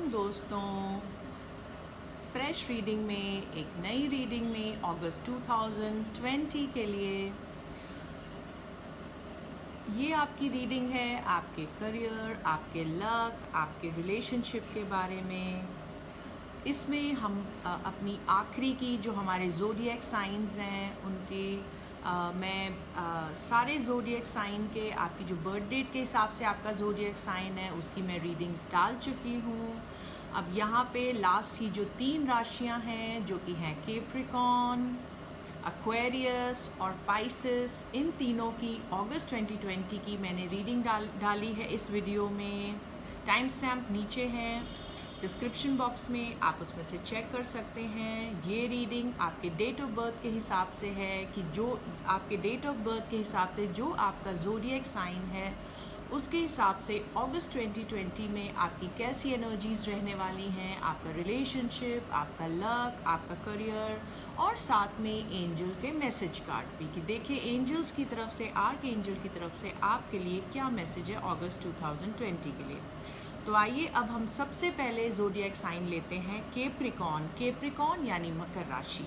Welcome दोस्तों, fresh reading में एक नई रीडिंग में अगस्त 2020 के लिए। ये आपकी रीडिंग है आपके करियर, आपके लक, आपके रिलेशनशिप के बारे में। इसमें हम अपनी आखिरी की जो हमारे ज़ोडिएक साइंस हैं उनकी मैं सारे ज़ोडिएक साइन के आपकी जो बर्थ डेट के हिसाब से आपका ज़ोडिएक साइन है उसकी मैं रीडिंग्स डाल चुकी हूँ। अब यहाँ पे लास्ट ही जो 3 राशियाँ हैं जो कि हैं कैप्रिकॉर्न, एक्वेरियस और पाइसेस, इन तीनों की अगस्त 2020 की मैंने रीडिंग डाली है इस वीडियो में। टाइम स्टैम्प नीचे हैं डिस्क्रिप्शन बॉक्स में, आप उसमें से चेक कर सकते हैं। ये रीडिंग आपके डेट ऑफ बर्थ के हिसाब से है कि जो आपके डेट ऑफ बर्थ के हिसाब से जो आपका ज़ोडिएक साइन है उसके हिसाब से अगस्त 2020 में आपकी कैसी एनर्जीज रहने वाली हैं, आपका रिलेशनशिप, आपका लक, आपका करियर और साथ में एंजल के मैसेज कार्ड भी कि देखिए एंजल्स की तरफ से, आर्क एंजल की तरफ से आपके लिए क्या मैसेज है अगस्त 2020 के लिए। तो आइए अब हम सबसे पहले ज़ोडिएक साइन लेते हैं कैप्रिकॉर्न। कैप्रिकॉर्न यानी मकर राशि।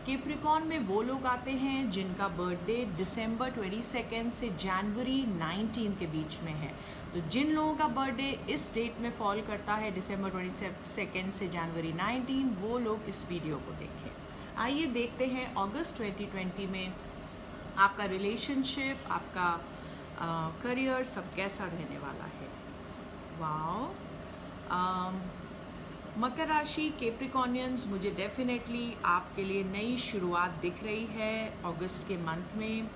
कैप्रिकॉर्न में वो लोग आते हैं जिनका बर्थडे दिसंबर 22 से जनवरी 19 के बीच में है। तो जिन लोगों का बर्थडे इस डेट में फॉल करता है दिसंबर 22 से जनवरी 19, वो लोग इस वीडियो को देखें। आइए देखते हैं अगस्त 2020 में आपका रिलेशनशिप, आपका करियर सब कैसा रहने वाला है। वाओ, मकर राशि कैप्रिकॉर्नियंस, मुझे डेफिनेटली आपके लिए नई शुरुआत दिख रही है अगस्त के मंथ में।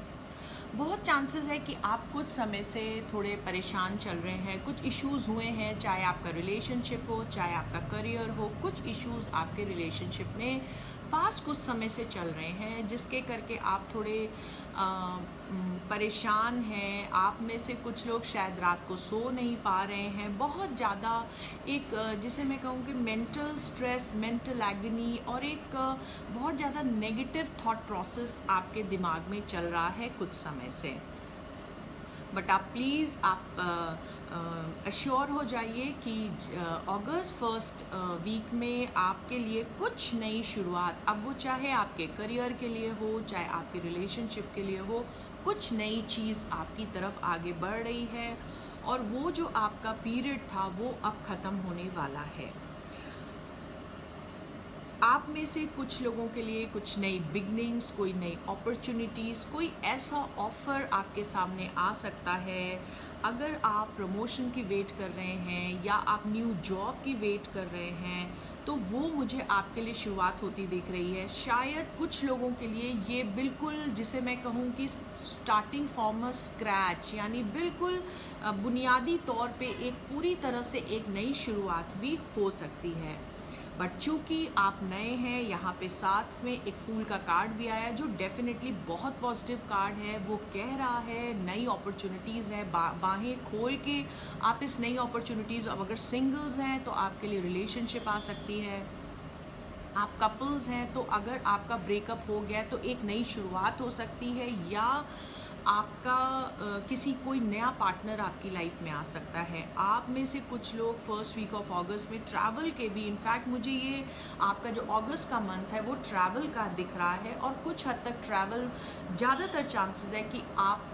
बहुत चांसेस है कि आप कुछ समय से थोड़े परेशान चल रहे हैं, कुछ इश्यूज़ हुए हैं, चाहे आपका रिलेशनशिप हो, चाहे आपका करियर हो। कुछ इश्यूज़ आपके रिलेशनशिप में पास कुछ समय से चल रहे हैं जिसके करके आप थोड़े परेशान हैं। आप में से कुछ लोग शायद रात को सो नहीं पा रहे हैं। बहुत ज़्यादा एक जिसे मैं कहूँ कि मेंटल स्ट्रेस, मेंटल एगनी और एक बहुत ज़्यादा नेगेटिव थॉट प्रोसेस आपके दिमाग में चल रहा है कुछ समय से। बट आप प्लीज़ आप अश्योर हो जाइए कि अगस्त फर्स्ट वीक में आपके लिए कुछ नई शुरुआत, अब वो चाहे आपके करियर के लिए हो, चाहे आपके रिलेशनशिप के लिए हो, कुछ नई चीज़ आपकी तरफ आगे बढ़ रही है और वो जो आपका पीरियड था वो अब ख़त्म होने वाला है। आप में से कुछ लोगों के लिए कुछ नई बिगनिंग्स, कोई नई अपॉर्चुनिटीज़, कोई ऐसा ऑफ़र आपके सामने आ सकता है। अगर आप प्रमोशन की वेट कर रहे हैं या आप न्यू जॉब की वेट कर रहे हैं तो वो मुझे आपके लिए शुरुआत होती दिख रही है। शायद कुछ लोगों के लिए ये बिल्कुल, जिसे मैं कहूँ कि स्टार्टिंग फ्रॉम स्क्रैच, यानी बिल्कुल बुनियादी तौर पे एक पूरी तरह से एक नई शुरुआत भी हो सकती है। बट चूँकि आप नए हैं, यहाँ पे साथ में एक फूल का कार्ड भी आया जो डेफिनेटली बहुत पॉजिटिव कार्ड है। वो कह रहा है नई अपॉर्चुनिटीज़ है, बाहें खोल के आप इस नई अपॉर्चुनिटीज़, अब अगर सिंगल्स हैं तो आपके लिए रिलेशनशिप आ सकती है, आप कपल्स हैं तो अगर आपका ब्रेकअप हो गया तो एक नई शुरुआत हो सकती है, या आपका किसी कोई नया पार्टनर आपकी लाइफ में आ सकता है। आप में से कुछ लोग फर्स्ट वीक ऑफ अगस्त में ट्रैवल के भी, इनफैक्ट मुझे ये आपका जो अगस्त का मंथ है वो ट्रैवल का दिख रहा है और कुछ हद तक ट्रैवल, ज़्यादातर चांसेस है कि आप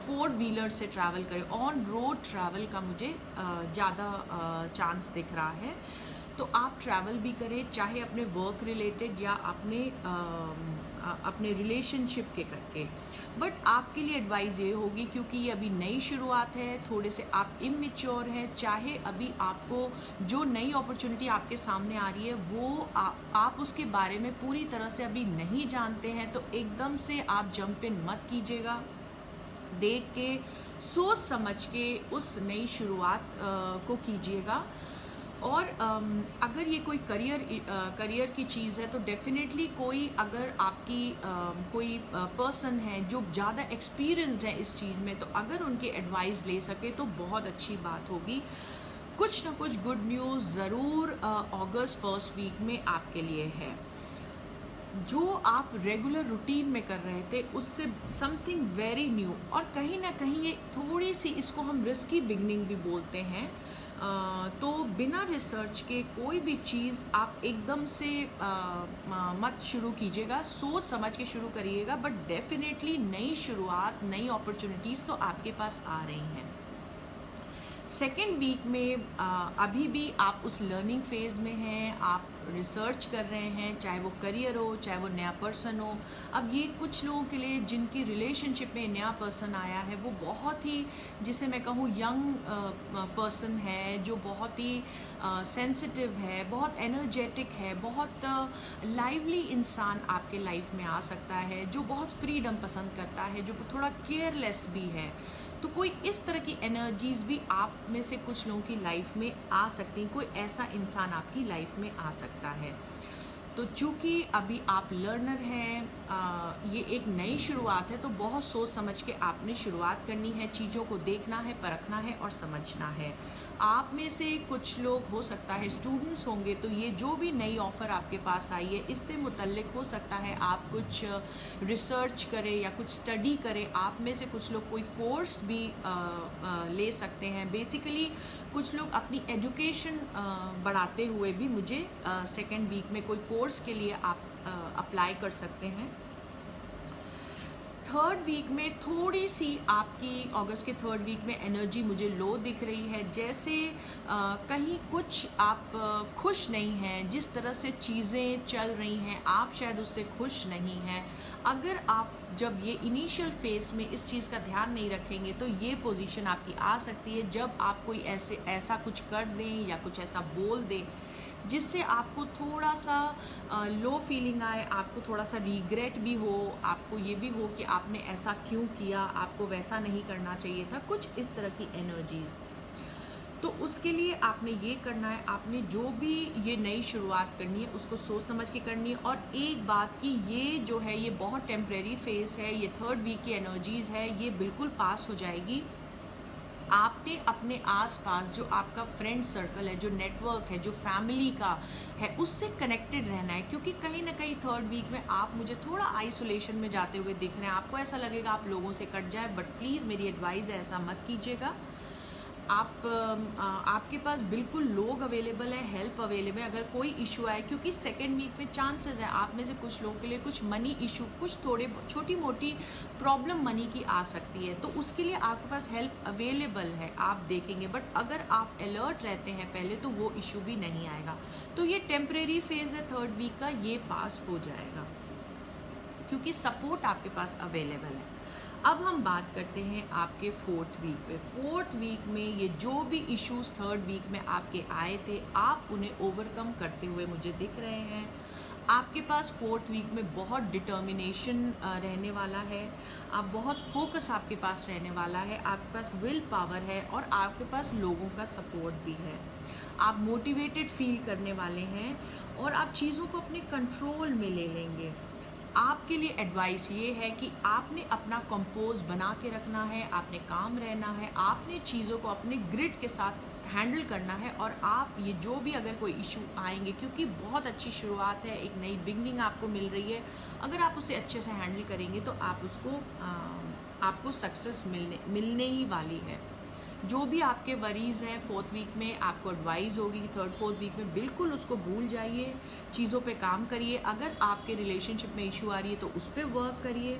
4 व्हीलर से ट्रैवल करें, ऑन रोड ट्रैवल का मुझे ज़्यादा चांस दिख रहा है। तो आप ट्रैवल भी करें, चाहे अपने वर्क रिलेटेड या अपने रिलेशनशिप के करके। बट आपके लिए एडवाइस ये होगी, क्योंकि ये अभी नई शुरुआत है, थोड़े से आप इमेच्योर हैं, चाहे अभी आपको जो नई अपॉर्चुनिटी आपके सामने आ रही है वो आप उसके बारे में पूरी तरह से अभी नहीं जानते हैं, तो एकदम से आप जंप इन मत कीजिएगा। देख के, सोच समझ के उस नई शुरुआत को कीजिएगा। और अगर ये कोई करियर की चीज़ है तो डेफिनेटली कोई, अगर आपकी कोई पर्सन है जो ज़्यादा एक्सपीरियंस्ड है इस चीज़ में, तो अगर उनकी एडवाइस ले सके तो बहुत अच्छी बात होगी। कुछ ना कुछ गुड न्यूज़ ज़रूर अगस्त फर्स्ट वीक में आपके लिए है। जो आप रेगुलर रूटीन में कर रहे थे उससे समथिंग वेरी न्यू, और कहीं ना कहीं ये थोड़ी सी, इसको हम रिस्की बिगनिंग भी बोलते हैं, तो बिना रिसर्च के कोई भी चीज़ आप एकदम से मत शुरू कीजिएगा, सोच समझ के शुरू करिएगा, बट डेफिनेटली नई शुरुआत, नई अपॉर्चुनिटीज़ तो आपके पास आ रही हैं। सेकेंड वीक में अभी भी आप उस लर्निंग फेज़ में हैं, आप रिसर्च कर रहे हैं, चाहे वो करियर हो, चाहे वो नया पर्सन हो। अब ये कुछ लोगों के लिए जिनकी रिलेशनशिप में नया पर्सन आया है, वो बहुत ही, जिसे मैं कहूँ, यंग पर्सन है, जो बहुत ही सेंसिटिव है, बहुत एनर्जेटिक है, बहुत लाइवली इंसान आपके लाइफ में आ सकता है, जो बहुत फ्रीडम पसंद करता है, जो थोड़ा केयरलेस भी है। तो कोई इस तरह की एनर्जीज़ भी आप में से कुछ लोगों की लाइफ में आ सकती हैं, कोई ऐसा इंसान आपकी लाइफ में आ सकता है। तो चूँकि अभी आप लर्नर हैं, ये एक नई शुरुआत है, तो बहुत सोच समझ के आपने शुरुआत करनी है, चीज़ों को देखना है, परखना है और समझना है। आप में से कुछ लोग, हो सकता है स्टूडेंट्स होंगे, तो ये जो भी नई ऑफ़र आपके पास आई है, इससे मुतल्लिक हो सकता है आप कुछ रिसर्च करें या कुछ स्टडी करें। आप में से कुछ लोग कोई कोर्स भी ले सकते हैं। बेसिकली कुछ लोग अपनी एजुकेशन बढ़ाते हुए भी मुझे सेकेंड वीक में कोई कोर्स के लिए आप अप्लाई कर सकते हैं। थर्ड वीक में थोड़ी सी आपकी, अगस्त के थर्ड वीक में एनर्जी मुझे लो दिख रही है, जैसे कहीं कुछ आप खुश नहीं हैं, जिस तरह से चीज़ें चल रही हैं आप शायद उससे खुश नहीं हैं। अगर आप जब ये इनिशियल फेज में इस चीज़ का ध्यान नहीं रखेंगे तो ये पोजीशन आपकी आ सकती है जब आप कोई ऐसा कुछ कर दें या कुछ ऐसा बोल दें जिससे आपको थोड़ा सा लो फीलिंग आए, आपको थोड़ा सा रिग्रेट भी हो, आपको ये भी हो कि आपने ऐसा क्यों किया, आपको वैसा नहीं करना चाहिए था, कुछ इस तरह की एनर्जीज़। तो उसके लिए आपने ये करना है, आपने जो भी ये नई शुरुआत करनी है उसको सोच समझ के करनी है। और एक बात कि ये जो है ये बहुत टेम्परेरी फेज़ है, ये थर्ड वीक की एनर्जीज़ है, ये बिल्कुल पास हो जाएगी। आपने अपने आसपास जो आपका फ्रेंड सर्कल है, जो नेटवर्क है, जो फैमिली का है, उससे कनेक्टेड रहना है, क्योंकि कहीं ना कहीं थर्ड वीक में आप मुझे थोड़ा आइसोलेशन में जाते हुए दिख रहे हैं। आपको ऐसा लगेगा आप लोगों से कट जाए, बट प्लीज़ मेरी एडवाइस है ऐसा मत कीजिएगा। आपके पास बिल्कुल लोग अवेलेबल है, हेल्प अवेलेबल है अगर कोई इशू आए, क्योंकि सेकेंड वीक में चांसेस है आप में से कुछ लोगों के लिए कुछ मनी इशू, कुछ थोड़े छोटी मोटी प्रॉब्लम मनी की आ सकती है, तो उसके लिए आपके पास हेल्प अवेलेबल है, आप देखेंगे। बट अगर आप अलर्ट रहते हैं पहले तो वो इशू भी नहीं आएगा। तो ये टेम्परेरी फेज़ है थर्ड वीक का, ये पास हो जाएगा क्योंकि सपोर्ट आपके पास अवेलेबल है। अब हम बात करते हैं आपके फोर्थ वीक पे। फोर्थ वीक में ये जो भी इश्यूज थर्ड वीक में आपके आए थे, आप उन्हें ओवरकम करते हुए मुझे दिख रहे हैं। आपके पास फोर्थ वीक में बहुत डिटर्मिनेशन रहने वाला है, आप बहुत फोकस आपके पास रहने वाला है, आपके पास विल पावर है और आपके पास लोगों का सपोर्ट भी है। आप मोटिवेटेड फील करने वाले हैं और आप चीज़ों को अपने कंट्रोल में ले लेंगे। आपके लिए एडवाइस ये है कि आपने अपना कंपोज बना के रखना है, आपने काम रहना है, आपने चीज़ों को अपने ग्रिड के साथ हैंडल करना है। और आप ये जो भी अगर कोई इशू आएंगे, क्योंकि बहुत अच्छी शुरुआत है, एक नई बिगनिंग आपको मिल रही है, अगर आप उसे अच्छे से हैंडल करेंगे तो आप उसको आपको सक्सेस मिलने ही वाली है। जो भी आपके वरीज़ हैं फोर्थ वीक में, आपको एडवाइस होगी कि थर्ड फोर्थ वीक में बिल्कुल उसको भूल जाइए, चीज़ों पे काम करिए। अगर आपके रिलेशनशिप में इशू आ रही है तो उस पर वर्क करिए।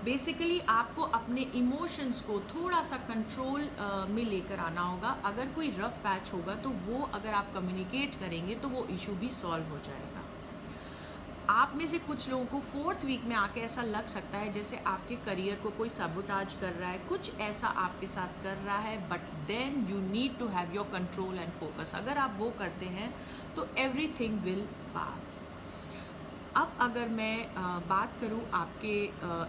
बेसिकली आपको अपने इमोशंस को थोड़ा सा कंट्रोल में लेकर आना होगा। अगर कोई रफ पैच होगा तो वो अगर आप कम्युनिकेट करेंगे तो वो इशू भी सॉल्व हो जाएगा। आप में से कुछ लोगों को फोर्थ वीक में आके ऐसा लग सकता है जैसे आपके करियर को कोई सबोटाज कर रहा है, कुछ ऐसा आपके साथ कर रहा है, but then you need to have your control and focus. अगर आप वो करते हैं तो एवरीथिंग विल पास। अब अगर मैं बात करूं आपके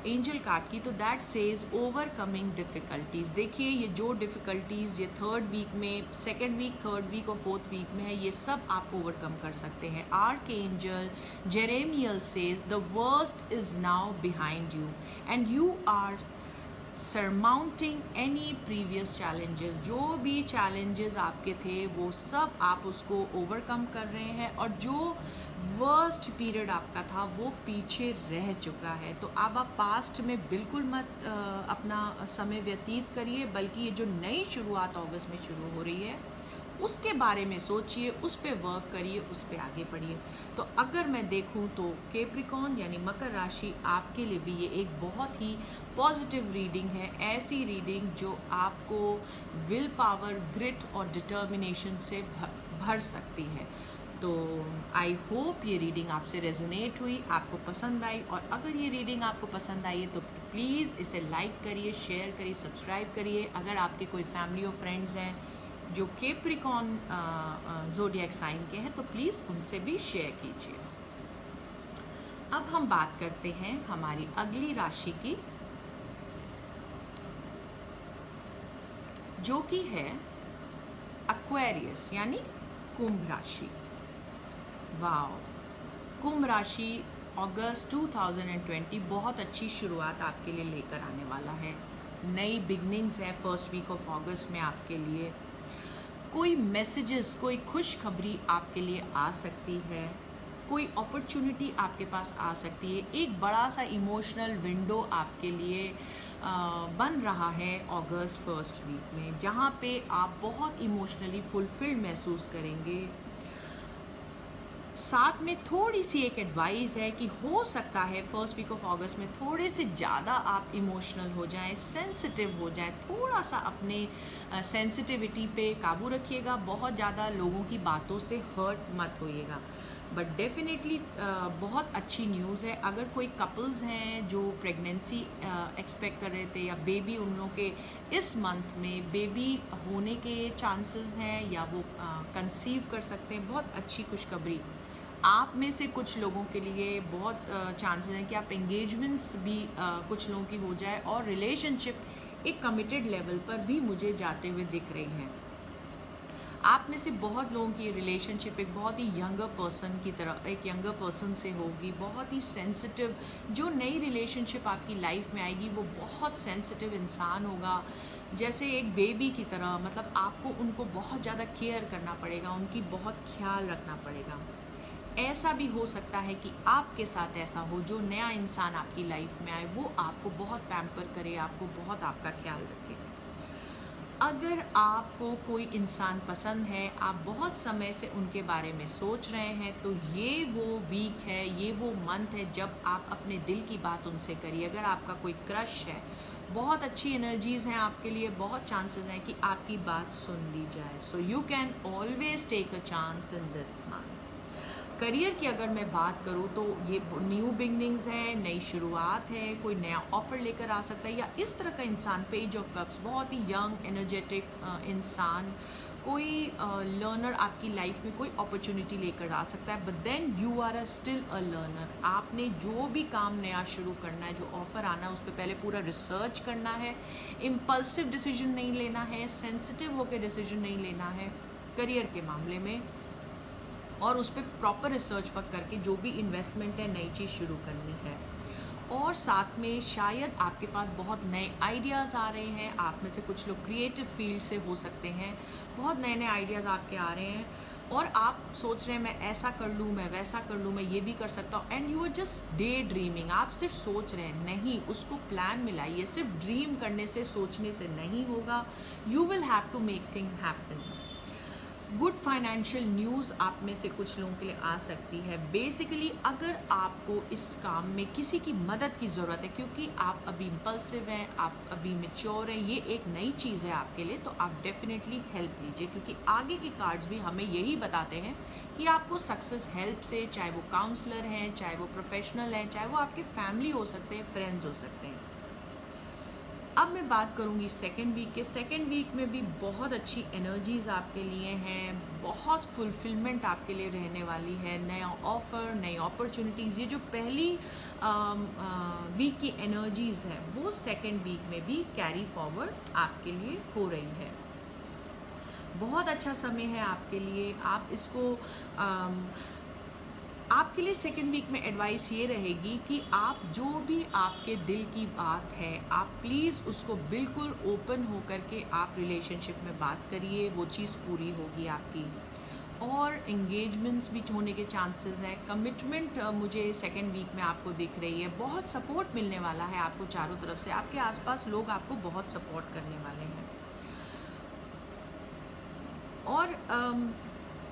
एंजल कार्ड की, तो दैट सेज ओवरकमिंग डिफ़िकल्टीज़। देखिए ये जो डिफ़िकल्टीज़ ये थर्ड वीक में, सेकेंड वीक, थर्ड वीक और फोर्थ वीक में है, ये सब आप ओवरकम कर सकते हैं। Archangel Jeremiel says the worst is now behind you and you are surmounting any previous challenges, जो भी चैलेंजेस आपके थे वो सब आप उसको ओवरकम कर रहे हैं, और जो वर्स्ट पीरियड आपका था वो पीछे रह चुका है। तो अब आप पास्ट में बिल्कुल मत अपना समय व्यतीत करिए, बल्कि ये जो नई शुरुआत अगस्त में शुरू हो रही है उसके बारे में सोचिए, उस पर वर्क करिए, उस पर आगे बढ़िए। तो अगर मैं देखूं तो कैप्रिकॉर्न यानी मकर राशि आपके लिए भी ये एक बहुत ही पॉजिटिव रीडिंग है, ऐसी रीडिंग जो आपको विल पावर, ग्रिट और डिटर्मिनेशन से भर सकती है। तो आई होप ये रीडिंग आपसे रेजोनेट हुई, आपको पसंद आई, और अगर ये रीडिंग आपको पसंद आई है तो प्लीज़ इसे लाइक करिए, शेयर करिए, सब्सक्राइब करिए। अगर आपके कोई फैमिली और फ्रेंड्स हैं जो कैप्रिकॉर्न ज़ोडिएक साइन के हैं तो प्लीज़ उनसे भी शेयर कीजिए। अब हम बात करते हैं हमारी अगली राशि की, जो कि है एक्वेरियस यानी कुंभ राशि। वाओ, कुंभ राशि अगस्त 2020 बहुत अच्छी शुरुआत आपके लिए लेकर आने वाला है। नई बिगनिंग्स है फर्स्ट वीक ऑफ अगस्त में आपके लिए। कोई मैसेजेस, कोई खुशखबरी आपके लिए आ सकती है, कोई अपॉर्चुनिटी आपके पास आ सकती है। एक बड़ा सा इमोशनल विंडो आपके लिए बन रहा है अगस्त फर्स्ट वीक में, जहाँ पे आप बहुत इमोशनली फुलफिल्ड महसूस करेंगे। साथ में थोड़ी सी एक एडवाइस है कि हो सकता है फर्स्ट वीक ऑफ अगस्त में थोड़े से ज़्यादा आप इमोशनल हो जाएं, सेंसिटिव हो जाएं। थोड़ा सा अपने सेंसिटिविटी पे काबू रखिएगा, बहुत ज़्यादा लोगों की बातों से हर्ट मत होइएगा। बट डेफिनेटली बहुत अच्छी न्यूज़ है। अगर कोई कपल्स हैं जो प्रेगनेंसी एक्सपेक्ट कर रहे थे, या बेबी उन लोगों के इस मंथ में बेबी होने के चांसेस हैं, या वो कंसीव कर सकते हैं, बहुत अच्छी खुशखबरी। आप में से कुछ लोगों के लिए बहुत चांसेस हैं कि आप एंगेजमेंट्स भी कुछ लोगों की हो जाए, और रिलेशनशिप एक कमिटेड लेवल पर भी मुझे जाते हुए दिख रही हैं। आप में से बहुत लोगों की रिलेशनशिप एक बहुत ही यंगर पर्सन की तरह, एक यंगर पर्सन से होगी, बहुत ही सेंसिटिव। जो नई रिलेशनशिप आपकी लाइफ में आएगी वो बहुत सेंसिटिव इंसान होगा, जैसे एक बेबी की तरह। मतलब आपको उनको बहुत ज़्यादा केयर करना पड़ेगा, उनकी बहुत ख्याल रखना पड़ेगा। ऐसा भी हो सकता है कि आपके साथ ऐसा हो, जो नया इंसान आपकी लाइफ में आए वो आपको बहुत पैम्पर करे, आपको बहुत आपका ख्याल रखे। अगर आपको कोई इंसान पसंद है, आप बहुत समय से उनके बारे में सोच रहे हैं, तो ये वो वीक है, ये वो मंथ है जब आप अपने दिल की बात उनसे करिए। अगर आपका कोई क्रश है, बहुत अच्छी एनर्जीज़ हैं आपके लिए, बहुत चांसेस हैं कि आपकी बात सुन ली जाए। So you can always take a chance in this month. Career की अगर मैं बात करूँ तो ये न्यू बिगनिंग्स है, नई शुरुआत है, कोई नया ऑफर लेकर आ सकता है, या इस तरह का इंसान, पेज ऑफ कप्स, बहुत ही यंग एनर्जेटिक इंसान, कोई लर्नर आपकी लाइफ में कोई अपॉर्चुनिटी लेकर आ सकता है। But then you are still a learner. आपने जो भी काम नया शुरू करना है, जो ऑफर आना है, उस पर पहले पूरा रिसर्च करना है, इम्पल्सिव डिसीजन नहीं लेना है, सेंसिटिव होकर डिसीजन नहीं लेना है करियर के मामले में, और उस पर प्रॉपर रिसर्च वर्क करके जो भी इन्वेस्टमेंट है, नई चीज़ शुरू करनी है। और साथ में शायद आपके पास बहुत नए आइडियाज़ आ रहे हैं। आप में से कुछ लोग क्रिएटिव फील्ड से हो सकते हैं, बहुत नए नए आइडियाज़ आपके आ रहे हैं, और आप सोच रहे हैं मैं ऐसा कर लूँ, मैं वैसा कर लूँ, मैं ये भी कर सकता हूँ, and you are just day dreaming. आप सिर्फ सोच रहे हैं, नहीं, उसको प्लान मिलाइए। सिर्फ ड्रीम करने से, सोचने से नहीं होगा। You will have to make thing happen. Good financial news आप में से कुछ लोगों के लिए आ सकती है। बेसिकली अगर आपको इस काम में किसी की मदद की ज़रूरत है, क्योंकि आप अभी इम्पल्सिव हैं, आप अभी मैच्योर हैं, ये एक नई चीज़ है आपके लिए, तो आप डेफिनेटली हेल्प लीजिए, क्योंकि आगे के कार्ड्स भी हमें यही बताते हैं कि आपको सक्सेस हेल्प से, चाहे वो काउंसलर हैं, चाहे वो प्रोफेशनल हैं, चाहे वो आपके फैमिली हो सकते हैं, फ्रेंड्स हो सकते हैं। अब मैं बात करूंगी सेकेंड वीक के। सेकेंड वीक में भी बहुत अच्छी एनर्जीज़ आपके लिए हैं, बहुत फुलफिलमेंट आपके लिए रहने वाली है, नया ऑफ़र, नई अपॉर्चुनिटीज़। ये जो पहली वीक की एनर्जीज़ है वो सेकेंड वीक में भी कैरी फॉरवर्ड आपके लिए हो रही है। बहुत अच्छा समय है आपके लिए। आप इसको आपके लिए सेकेंड वीक में एडवाइस ये रहेगी कि आप जो भी आपके दिल की बात है, आप प्लीज़ उसको बिल्कुल ओपन हो कर के आप रिलेशनशिप में बात करिए, वो चीज़ पूरी होगी आपकी। और एंगेजमेंट्स भी होने के चांसेस हैं। कमिटमेंट मुझे सेकेंड वीक में आपको दिख रही है। बहुत सपोर्ट मिलने वाला है आपको चारों तरफ से, आपके आसपास लोग आपको बहुत सपोर्ट करने वाले हैं। और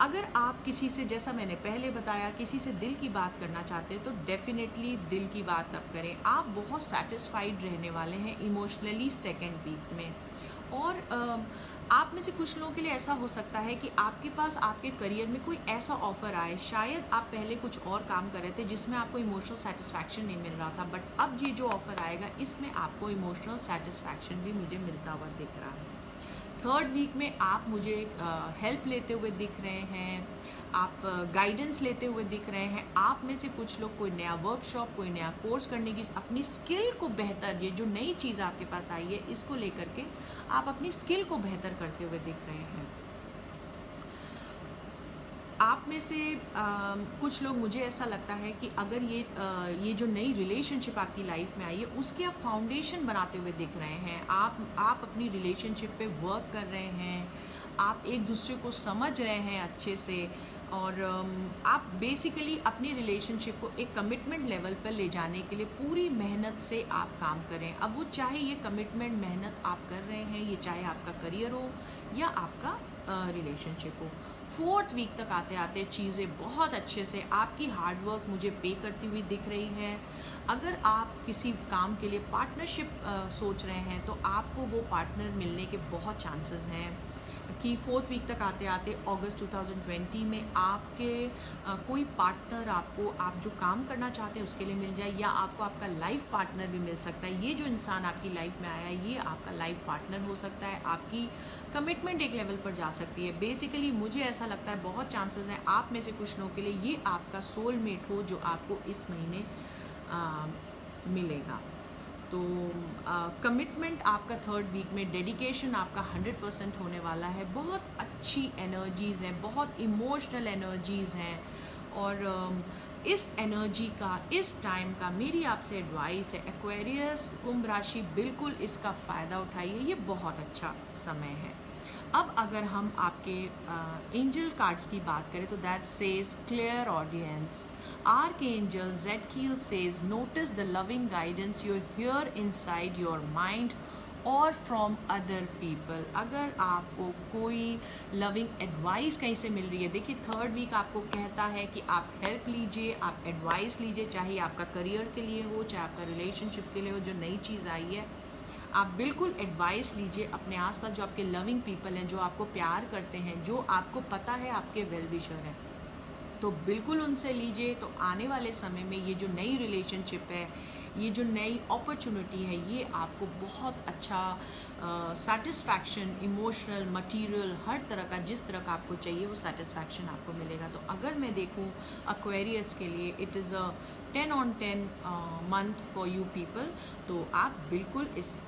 अगर आप किसी से, जैसा मैंने पहले बताया, किसी से दिल की बात करना चाहते हैं तो डेफिनेटली दिल की बात अब करें। आप बहुत सेटिस्फाइड रहने वाले हैं इमोशनली सेकेंड वीक में। और आप में से कुछ लोगों के लिए ऐसा हो सकता है कि आपके पास आपके करियर में कोई ऐसा ऑफ़र आए, शायद आप पहले कुछ और काम कर रहे थे जिसमें आपको इमोशनल सेटिस्फैक्शन नहीं मिल रहा था, बट अब ये जो ऑफ़र आएगा इसमें आपको इमोशनल सेटिस्फैक्शन भी मुझे मिलता हुआ दिख रहा है। थर्ड वीक में आप मुझे हेल्प लेते हुए दिख रहे हैं, आप गाइडेंस लेते हुए दिख रहे हैं। आप में से कुछ लोग कोई नया वर्कशॉप, कोई नया कोर्स करने की, अपनी स्किल को बेहतर, ये जो नई चीज़ आपके पास आई है इसको लेकर के आप अपनी स्किल को बेहतर करते हुए दिख रहे हैं। आप में से कुछ लोग, मुझे ऐसा लगता है कि अगर ये जो नई रिलेशनशिप आपकी लाइफ में आई है उसके आप फाउंडेशन बनाते हुए दिख रहे हैं। आप अपनी रिलेशनशिप पे वर्क कर रहे हैं, आप एक दूसरे को समझ रहे हैं अच्छे से, और आप बेसिकली अपनी रिलेशनशिप को एक कमिटमेंट लेवल पर ले जाने के लिए पूरी मेहनत से आप काम करें। अब वो चाहे ये कमिटमेंट मेहनत आप कर रहे हैं, ये चाहे आपका करियर हो या आपका रिलेशनशिप हो। फोर्थ वीक तक आते आते चीज़ें बहुत अच्छे से, आपकी हार्डवर्क मुझे पे करती हुई दिख रही है। अगर आप किसी काम के लिए पार्टनरशिप सोच रहे हैं तो आपको वो पार्टनर मिलने के बहुत चांसेस हैं कि फोर्थ वीक तक आते आते अगस्त 2020 में आपके कोई पार्टनर आपको, आप जो काम करना चाहते हैं उसके लिए मिल जाए, या आपको आपका लाइफ पार्टनर भी मिल सकता है। ये जो इंसान आपकी लाइफ में आया है ये आपका लाइफ पार्टनर हो सकता है। आपकी कमिटमेंट एक लेवल पर जा सकती है। बेसिकली मुझे ऐसा लगता है बहुत चांसेस हैं आप में से कुछ लोगों के लिए ये आपका सोलमेट हो जो आपको इस महीने मिलेगा। तो कमिटमेंट आपका थर्ड वीक में, डेडिकेशन आपका 100% होने वाला है। बहुत अच्छी एनर्जीज़ हैं, बहुत इमोशनल एनर्जीज़ हैं, और इस एनर्जी का, इस टाइम का मेरी आपसे एडवाइस है, एक्वेरियस कुंभ राशि, बिल्कुल इसका फ़ायदा उठाइए। ये बहुत अच्छा समय है। अब अगर हम आपके एंजल कार्ड्स की बात करें तो that says clear audience. Archangel Zadkiel says, notice the loving guidance you hear inside your mind और फ्रॉम अदर पीपल। अगर आपको कोई लविंग एडवाइस कहीं से मिल रही है, देखिए थर्ड वीक आपको कहता है कि आप हेल्प लीजिए, आप एडवाइस लीजिए, चाहे आपका करियर के लिए हो, चाहे आपका रिलेशनशिप के लिए हो, जो नई चीज़ आई है आप बिल्कुल एडवाइस लीजिए। अपने आसपास जो आपके लविंग पीपल हैं, जो आपको प्यार करते हैं, जो आपको पता है आपके वेल विशर हैं, तो बिल्कुल उनसे लीजिए। तो आने वाले समय में ये जो नई रिलेशनशिप है, ये जो नई अपॉर्चुनिटी है, ये आपको बहुत अच्छा सेटिस्फैक्शन, इमोशनल, मटेरियल, हर तरह का, जिस तरह का आपको चाहिए वो सेटिस्फैक्शन आपको मिलेगा। तो अगर मैं देखूं एक्वेरियस के लिए, it is a 10 on 10 month for you people. तो आप बिल्कुल इस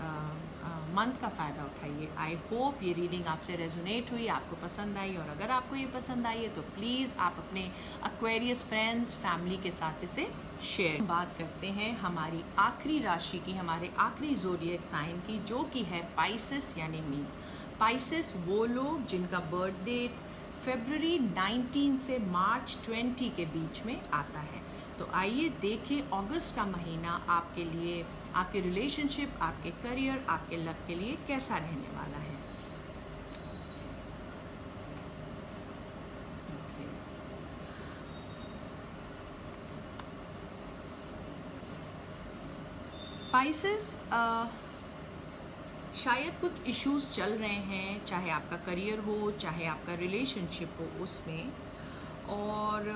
मंथ का फ़ायदा उठाइए। आई होप ये रीडिंग आपसे रेजोनेट हुई, आपको पसंद आई, और अगर आपको ये पसंद आई है तो प्लीज़ आप अपने एक्वेरियस फ्रेंड्स, फैमिली के साथ इसे शेयर। बात करते हैं हमारी आखिरी राशि की, हमारे आखिरी ज़ोडिएक साइन की, जो कि है पाइसेस यानी मीन। पाइसेस वो लोग जिनका बर्थ डेट फरवरी 19 से मार्च 20 के बीच में आता है। तो आइए देखें अगस्त का महीना आपके लिए, आपके रिलेशनशिप, आपके करियर, आपके लक के लिए कैसा रहने वाला है। पाइसेस, शायद कुछ इश्यूज चल रहे हैं, चाहे आपका करियर हो, चाहे आपका रिलेशनशिप हो उसमें, और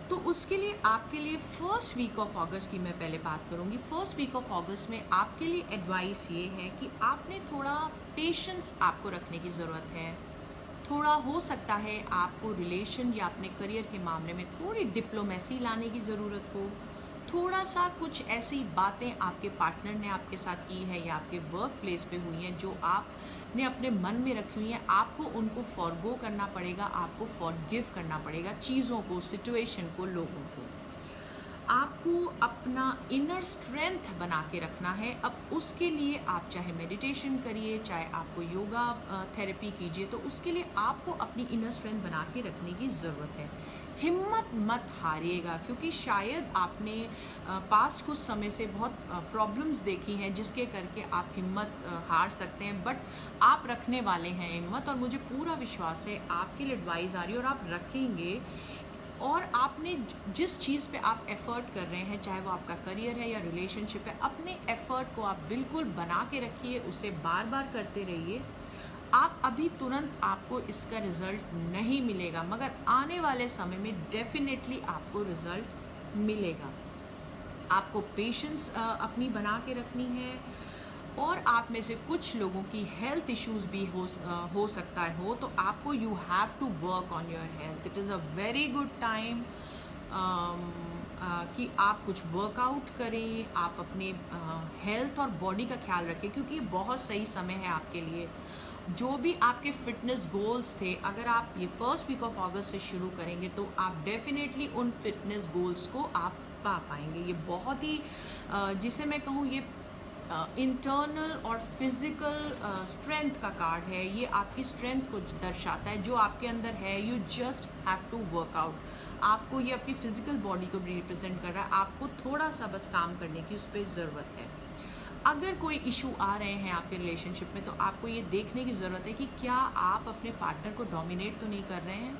तो उसके लिए आपके लिए फर्स्ट वीक ऑफ अगस्त की मैं पहले बात करूँगी। फर्स्ट वीक ऑफ अगस्त में आपके लिए एडवाइस ये है कि आपने थोड़ा पेशेंस आपको रखने की ज़रूरत है। थोड़ा हो सकता है आपको रिलेशन या अपने करियर के मामले में थोड़ी डिप्लोमेसी लाने की ज़रूरत हो, थोड़ा सा कुछ ऐसी बातें आपके पार्टनर ने आपके साथ की है या आपके वर्क प्लेस पे हुई हैं जो आपने अपने मन में रखी हुई हैं, आपको उनको फॉरगो करना पड़ेगा, आपको फॉरगिव करना पड़ेगा, चीज़ों को, सिचुएशन को, लोगों को। आपको अपना इनर स्ट्रेंथ बना के रखना है। अब उसके लिए आप चाहे मेडिटेशन करिए, चाहे आपको योगा थेरेपी कीजिए, तो उसके लिए आपको अपनी इनर स्ट्रेंथ बना के रखने की ज़रूरत है। हिम्मत मत हारिएगा, क्योंकि शायद आपने पास्ट कुछ समय से बहुत प्रॉब्लम्स देखी हैं जिसके करके आप हिम्मत हार सकते हैं, बट आप रखने वाले हैं हिम्मत, और मुझे पूरा विश्वास है आपके लिए एडवाइस आ रही है और आप रखेंगे। और आपने जिस चीज़ पे आप एफ़र्ट कर रहे हैं, चाहे वो आपका करियर है या रिलेशनशिप है, अपने एफ़र्ट को आप बिल्कुल बना के रखिए, उसे बार बार करते रहिए। आप अभी तुरंत आपको इसका रिज़ल्ट नहीं मिलेगा, मगर आने वाले समय में डेफिनेटली आपको रिज़ल्ट मिलेगा। आपको पेशेंस अपनी बना के रखनी है, और आप में से कुछ लोगों की हेल्थ इश्यूज़ भी हो सकता हो, तो आपको you have to work on your health. It is a very good time कि आप कुछ वर्कआउट करें, आप अपने हेल्थ और बॉडी का ख्याल रखें, क्योंकि ये बहुत सही समय है आपके लिए। जो भी आपके फिटनेस गोल्स थे, अगर आप ये फर्स्ट वीक ऑफ अगस्त से शुरू करेंगे तो आप डेफिनेटली उन फिटनेस गोल्स को आप पा पाएंगे। ये बहुत ही जिसे मैं कहूँ, ये इंटरनल और फिज़िकल स्ट्रेंथ का कार्ड है। ये आपकी स्ट्रेंथ को दर्शाता है जो आपके अंदर है। You just have to work out. आपको ये आपकी फ़िज़िकल बॉडी को भी रिप्रेजेंट कर रहा है, आपको थोड़ा सा बस काम करने की उस पर ज़रूरत है। अगर कोई इशू आ रहे हैं आपके रिलेशनशिप में, तो आपको ये देखने की ज़रूरत है कि क्या आप अपने पार्टनर को डोमिनेट तो नहीं कर रहे हैं।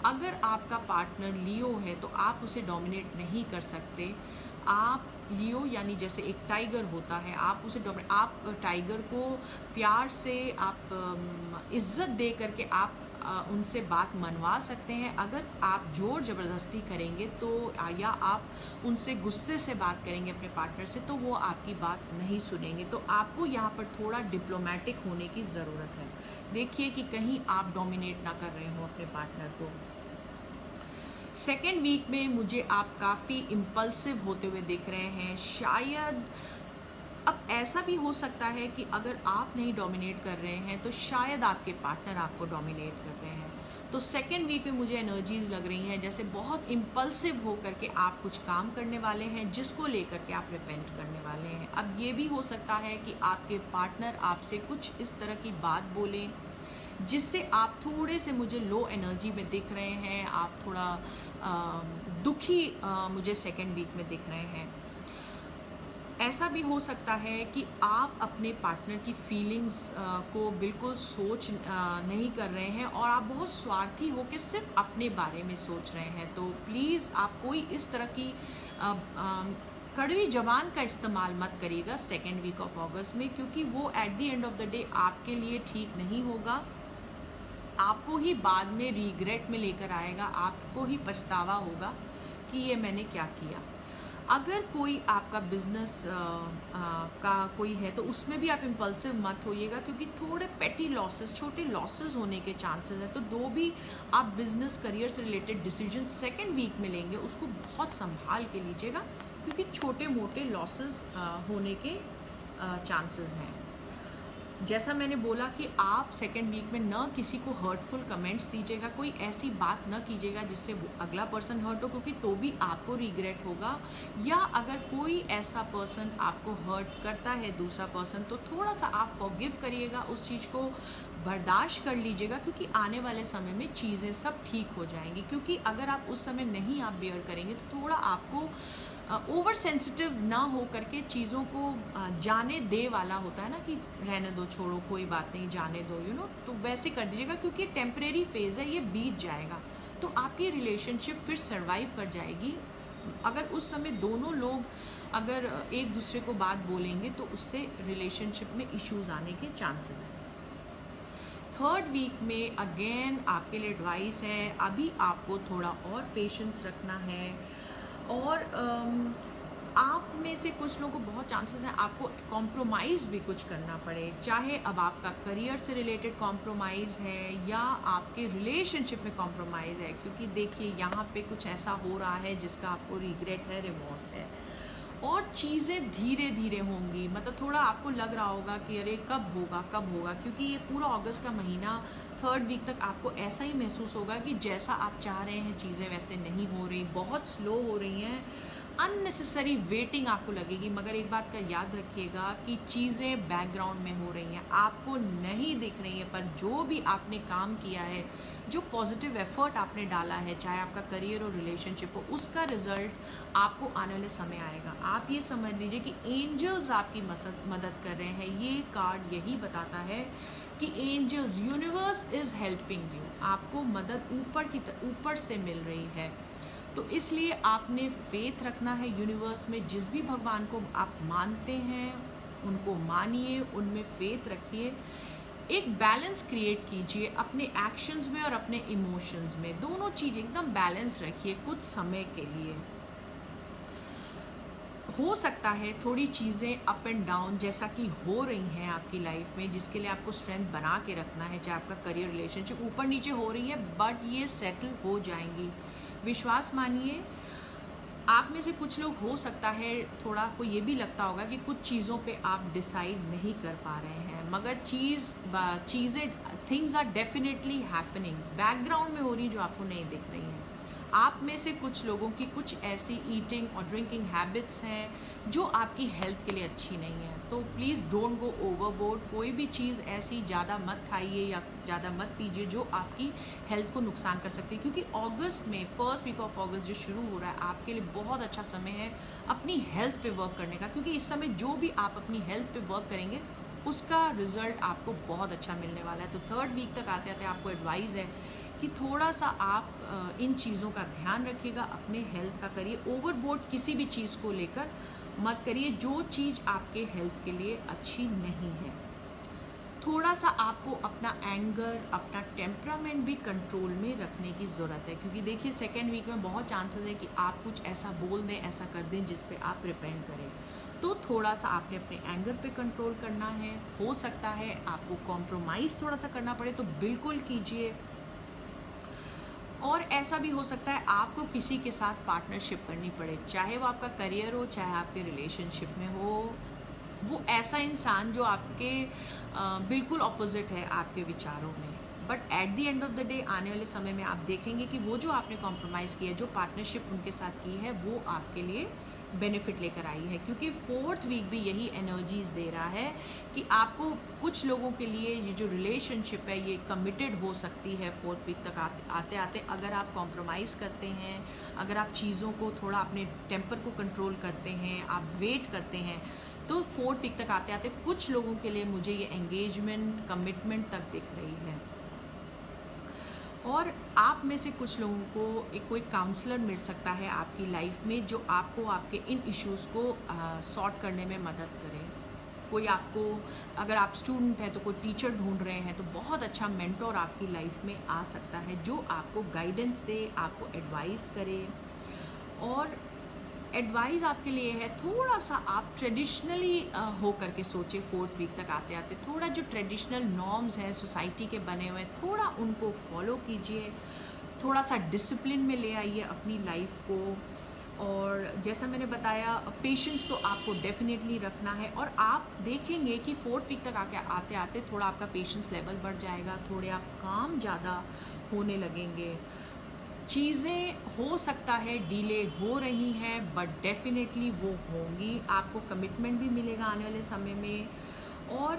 अगर आपका पार्टनर लियो है तो आप उसे डोमिनेट नहीं कर सकते। आप लियो यानी जैसे एक टाइगर होता है, आप उसे आप टाइगर को प्यार से, आप इज्जत दे करके आप उनसे बात मनवा सकते हैं। अगर आप ज़ोर ज़बरदस्ती करेंगे तो या आप उनसे गुस्से से बात करेंगे अपने पार्टनर से, तो वो आपकी बात नहीं सुनेंगे। तो आपको यहाँ पर थोड़ा डिप्लोमेटिक होने की ज़रूरत है। देखिए कि कहीं आप डोमिनेट ना कर रहे हो अपने पार्टनर को। सेकेंड वीक में मुझे आप काफ़ी इम्पल्सिव होते हुए दिख रहे हैं। शायद अब ऐसा भी हो सकता है कि अगर आप नहीं डोमिनेट कर रहे हैं तो शायद आपके पार्टनर आपको डोमिनेट कर रहे हैं। तो सेकेंड वीक में मुझे एनर्जीज़ लग रही हैं जैसे बहुत इम्पल्सिव हो करके आप कुछ काम करने वाले हैं जिसको लेकर के आप रिपेंट करने वाले हैं। अब ये भी हो सकता है कि आपके पार्टनर आपसे कुछ इस तरह की बात बोलें जिससे आप थोड़े से मुझे लो एनर्जी में दिख रहे हैं, आप थोड़ा दुखी मुझे सेकेंड वीक में दिख रहे हैं। ऐसा भी हो सकता है कि आप अपने पार्टनर की फीलिंग्स को बिल्कुल सोच नहीं कर रहे हैं और आप बहुत स्वार्थी हो के सिर्फ अपने बारे में सोच रहे हैं। तो प्लीज़ आप कोई इस तरह की कड़वी ज़बान का इस्तेमाल मत करिएगा सेकेंड वीक ऑफ अगस्त में, क्योंकि वो at the end of the day आपके लिए ठीक नहीं होगा। आपको ही बाद में रिग्रेट में लेकर आएगा, आपको ही पछतावा होगा कि ये मैंने क्या किया। अगर कोई आपका बिजनेस का कोई है तो उसमें भी आप इम्पल्सिव मत होइएगा, क्योंकि थोड़े पेटी लॉसेस, छोटे लॉसेस होने के चांसेस हैं। तो दो भी आप बिजनेस करियर से रिलेटेड डिसीजन सेकेंड वीक में लेंगे उसको बहुत संभाल के लीजिएगा, क्योंकि छोटे मोटे लॉसेस होने के चांसेस हैं। जैसा मैंने बोला कि आप सेकेंड वीक में न किसी को हर्टफुल कमेंट्स दीजिएगा, कोई ऐसी बात न कीजिएगा जिससे अगला पर्सन हर्ट हो, क्योंकि तो भी आपको रिग्रेट होगा। या अगर कोई ऐसा पर्सन आपको हर्ट करता है दूसरा पर्सन, तो थोड़ा सा आप फॉरगिव करिएगा, उस चीज़ को बर्दाश्त कर लीजिएगा, क्योंकि आने वाले समय में चीज़ें सब ठीक हो जाएंगी। क्योंकि अगर आप उस समय नहीं आप बेयर करेंगे तो थोड़ा आपको ओवर सेंसिटिव ना हो करके चीज़ों को जाने दे वाला होता है ना, कि रहने दो, छोड़ो, कोई बात नहीं, जाने दो, यू नो, तो वैसे कर दीजिएगा, क्योंकि टेम्परेरी फेज़ है, ये बीत जाएगा। तो आपकी रिलेशनशिप फिर सर्वाइव कर जाएगी। अगर उस समय दोनों लोग अगर एक दूसरे को बात बोलेंगे तो उससे रिलेशनशिप में इश्यूज़ आने के चांसेस हैं। थर्ड वीक में अगेन आपके लिए एडवाइस है, अभी आपको थोड़ा और पेशेंस रखना है, और आप में से कुछ लोगों को बहुत चांसेस हैं आपको कॉम्प्रोमाइज़ भी कुछ करना पड़े, चाहे अब आपका करियर से रिलेटेड कॉम्प्रोमाइज़ है या आपके रिलेशनशिप में कॉम्प्रोमाइज़ है, क्योंकि देखिए यहाँ पे कुछ ऐसा हो रहा है जिसका आपको रिग्रेट है, रिमोर्स है, और चीज़ें धीरे धीरे होंगी। मतलब थोड़ा आपको लग रहा होगा कि अरे कब होगा कब होगा, क्योंकि ये पूरा अगस्त का महीना 3rd वीक तक आपको ऐसा ही महसूस होगा कि जैसा आप चाह रहे हैं चीज़ें वैसे नहीं हो रही, बहुत स्लो हो रही हैं, अननेसेसरी वेटिंग आपको लगेगी। मगर एक बात का याद रखिएगा कि चीज़ें बैकग्राउंड में हो रही हैं, आपको नहीं दिख रही हैं, पर जो भी आपने काम किया है, जो पॉजिटिव एफर्ट आपने डाला है, चाहे आपका करियर और रिलेशनशिप हो, उसका रिजल्ट आपको आने वाले समय आएगा। आप ये समझ लीजिए कि एंजल्स आपकी मदद कर रहे हैं। ये कार्ड यही बताता है कि angels, universe is helping you, आपको मदद ऊपर से मिल रही है। तो इसलिए आपने फेथ रखना है यूनिवर्स में। जिस भी भगवान को आप मानते हैं उनको मानिए, उनमें फेथ रखिए, एक बैलेंस क्रिएट कीजिए अपने एक्शंस में और अपने इमोशंस में, दोनों चीज़ एकदम बैलेंस रखिए कुछ समय के लिए। हो सकता है थोड़ी चीज़ें अप एंड डाउन जैसा कि हो रही हैं आपकी लाइफ में, जिसके लिए आपको स्ट्रेंथ बना के रखना है, चाहे आपका करियर रिलेशनशिप ऊपर नीचे हो रही है, बट ये सेटल हो जाएंगी, विश्वास मानिए। आप में से कुछ लोग हो सकता है थोड़ा आपको ये भी लगता होगा कि कुछ चीज़ों पे आप डिसाइड नहीं कर पा रहे हैं, मगर चीज़ें things are definitely happening, background में हो रही जो आपको नहीं दिख रही हैं। आप में से कुछ लोगों की कुछ ऐसी ईटिंग और ड्रिंकिंग हैबिट्स हैं जो आपकी हेल्थ के लिए अच्छी नहीं है, तो प्लीज़ डोंट गो ओवरबोर्ड। कोई भी चीज़ ऐसी ज़्यादा मत खाइए या ज़्यादा मत पीजिए जो आपकी हेल्थ को नुकसान कर सकती है, क्योंकि अगस्त में 1st वीक ऑफ अगस्त जो शुरू हो रहा है आपके लिए बहुत अच्छा समय है अपनी हेल्थ पे वर्क करने का, क्योंकि इस समय जो भी आप अपनी हेल्थ पे वर्क करेंगे उसका रिजल्ट आपको बहुत अच्छा मिलने वाला है। तो 3rd वीक तक आते आते आपको एडवाइस है कि थोड़ा सा आप इन चीज़ों का ध्यान रखिएगा, अपने हेल्थ का करिए, ओवरबोर्ड किसी भी चीज़ को लेकर मत करिए जो चीज़ आपके हेल्थ के लिए अच्छी नहीं है। थोड़ा सा आपको अपना एंगर, अपना टेम्परामेंट भी कंट्रोल में रखने की ज़रूरत है, क्योंकि देखिए 2nd वीक में बहुत चांसेस है कि आप कुछ ऐसा बोल दें, ऐसा कर दें जिस पे आप रिपेंड करें। तो थोड़ा सा आपने अपने एंगर पे कंट्रोल करना है। हो सकता है आपको कॉम्प्रोमाइज़ थोड़ा सा करना पड़े तो बिल्कुल कीजिए, और ऐसा भी हो सकता है आपको किसी के साथ पार्टनरशिप करनी पड़े, चाहे वो आपका करियर हो, चाहे आपके रिलेशनशिप में हो, वो ऐसा इंसान जो आपके बिल्कुल ऑपोजिट है आपके विचारों में, but at the end of the day आने वाले समय में आप देखेंगे कि वो जो आपने कॉम्प्रोमाइज़ किया, जो पार्टनरशिप उनके साथ की है, वो आपके लिए बेनिफिट लेकर आई है, क्योंकि 4th वीक भी यही एनर्जीज़ दे रहा है कि आपको कुछ लोगों के लिए ये जो रिलेशनशिप है ये कमिटेड हो सकती है 4th वीक तक आते आते। अगर आप कॉम्प्रोमाइज़ करते हैं, अगर आप चीज़ों को थोड़ा अपने टेम्पर को कंट्रोल करते हैं, आप वेट करते हैं, तो 4th वीक तक आते आते कुछ लोगों के लिए मुझे ये एंगेजमेंट, कमिटमेंट तक दिख रही है। और आप में से कुछ लोगों को एक कोई काउंसलर मिल सकता है आपकी लाइफ में जो आपको आपके इन इश्यूज़ को सॉर्ट करने में मदद करे। कोई आपको, अगर आप स्टूडेंट हैं तो कोई टीचर ढूंढ रहे हैं तो बहुत अच्छा मेंटोर आपकी लाइफ में आ सकता है जो आपको गाइडेंस दे, आपको एडवाइस करे। और एडवाइस आपके लिए है थोड़ा सा आप ट्रेडिशनली हो करके सोचे 4th वीक तक आते आते, थोड़ा जो ट्रेडिशनल नॉर्म्स हैं सोसाइटी के बने हुए थोड़ा उनको फॉलो कीजिए, थोड़ा सा डिसिप्लिन में ले आइए अपनी लाइफ को। और जैसा मैंने बताया पेशेंस तो आपको डेफिनेटली रखना है, और आप देखेंगे कि 4th वीक तक आते आते थोड़ा आपका पेशेंस लेवल बढ़ जाएगा, थोड़े आप काम ज़्यादा होने लगेंगे। चीज़ें हो सकता है डिले हो रही हैं बट डेफिनेटली वो होंगी, आपको कमिटमेंट भी मिलेगा आने वाले समय में। और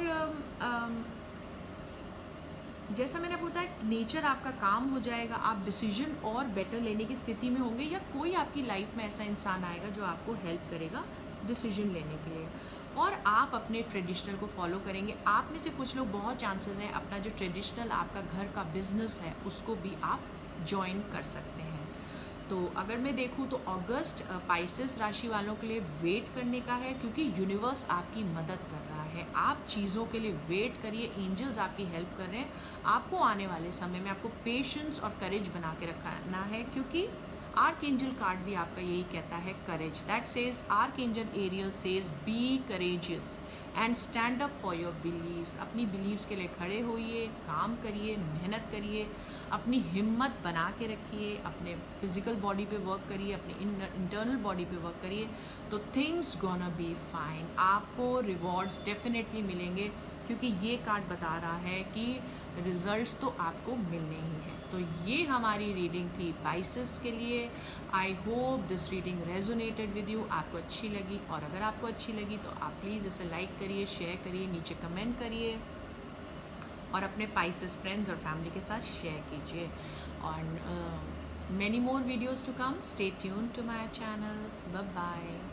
जैसा मैंने आपको बताया नेचर आपका काम हो जाएगा, आप डिसीजन और बेटर लेने की स्थिति में होंगे, या कोई आपकी लाइफ में ऐसा इंसान आएगा जो आपको हेल्प करेगा डिसीजन लेने के लिए, और आप अपने ट्रेडिशनल को फॉलो करेंगे। आप में से कुछ लोग बहुत चांसेस हैं अपना जो ट्रेडिशनल आपका घर का बिजनेस है उसको भी आप ज्वाइन कर सकते हैं। तो अगर मैं देखूँ तो अगस्त पाइसेस राशि वालों के लिए वेट करने का है, क्योंकि यूनिवर्स आपकी मदद कर रहा है। आप चीज़ों के लिए वेट करिए, एंजल्स आपकी हेल्प कर रहे हैं। आपको आने वाले समय में आपको पेशेंस और करेज बना के रखना है, क्योंकि आर्कएंजल कार्ड भी आपका यही कहता है, courage. That says archangel Ariel says be courageous and stand up for your beliefs. अपनी बिलीव्स के लिए खड़े होइए, काम करिए, मेहनत करिए, अपनी हिम्मत बना के रखिए, अपने फिजिकल बॉडी पे वर्क करिए, अपने इंटरनल बॉडी पे वर्क करिए, तो थिंग्स गोना बी फाइन। आपको रिवॉर्ड्स डेफिनेटली मिलेंगे, क्योंकि ये कार्ड बता रहा है कि रिजल्ट्स तो आपको मिलने ही हैं। तो ये हमारी रीडिंग थी पाइसेस के लिए। I hope this reading resonated with you, आपको अच्छी लगी। और अगर आपको अच्छी लगी तो आप प्लीज़ इसे लाइक करिए, शेयर करिए, नीचे कमेंट करिए और अपने पाइसेस फ्रेंड्स और फैमिली के साथ शेयर कीजिए। और many more videos to come. Stay tuned to my channel. Bye bye.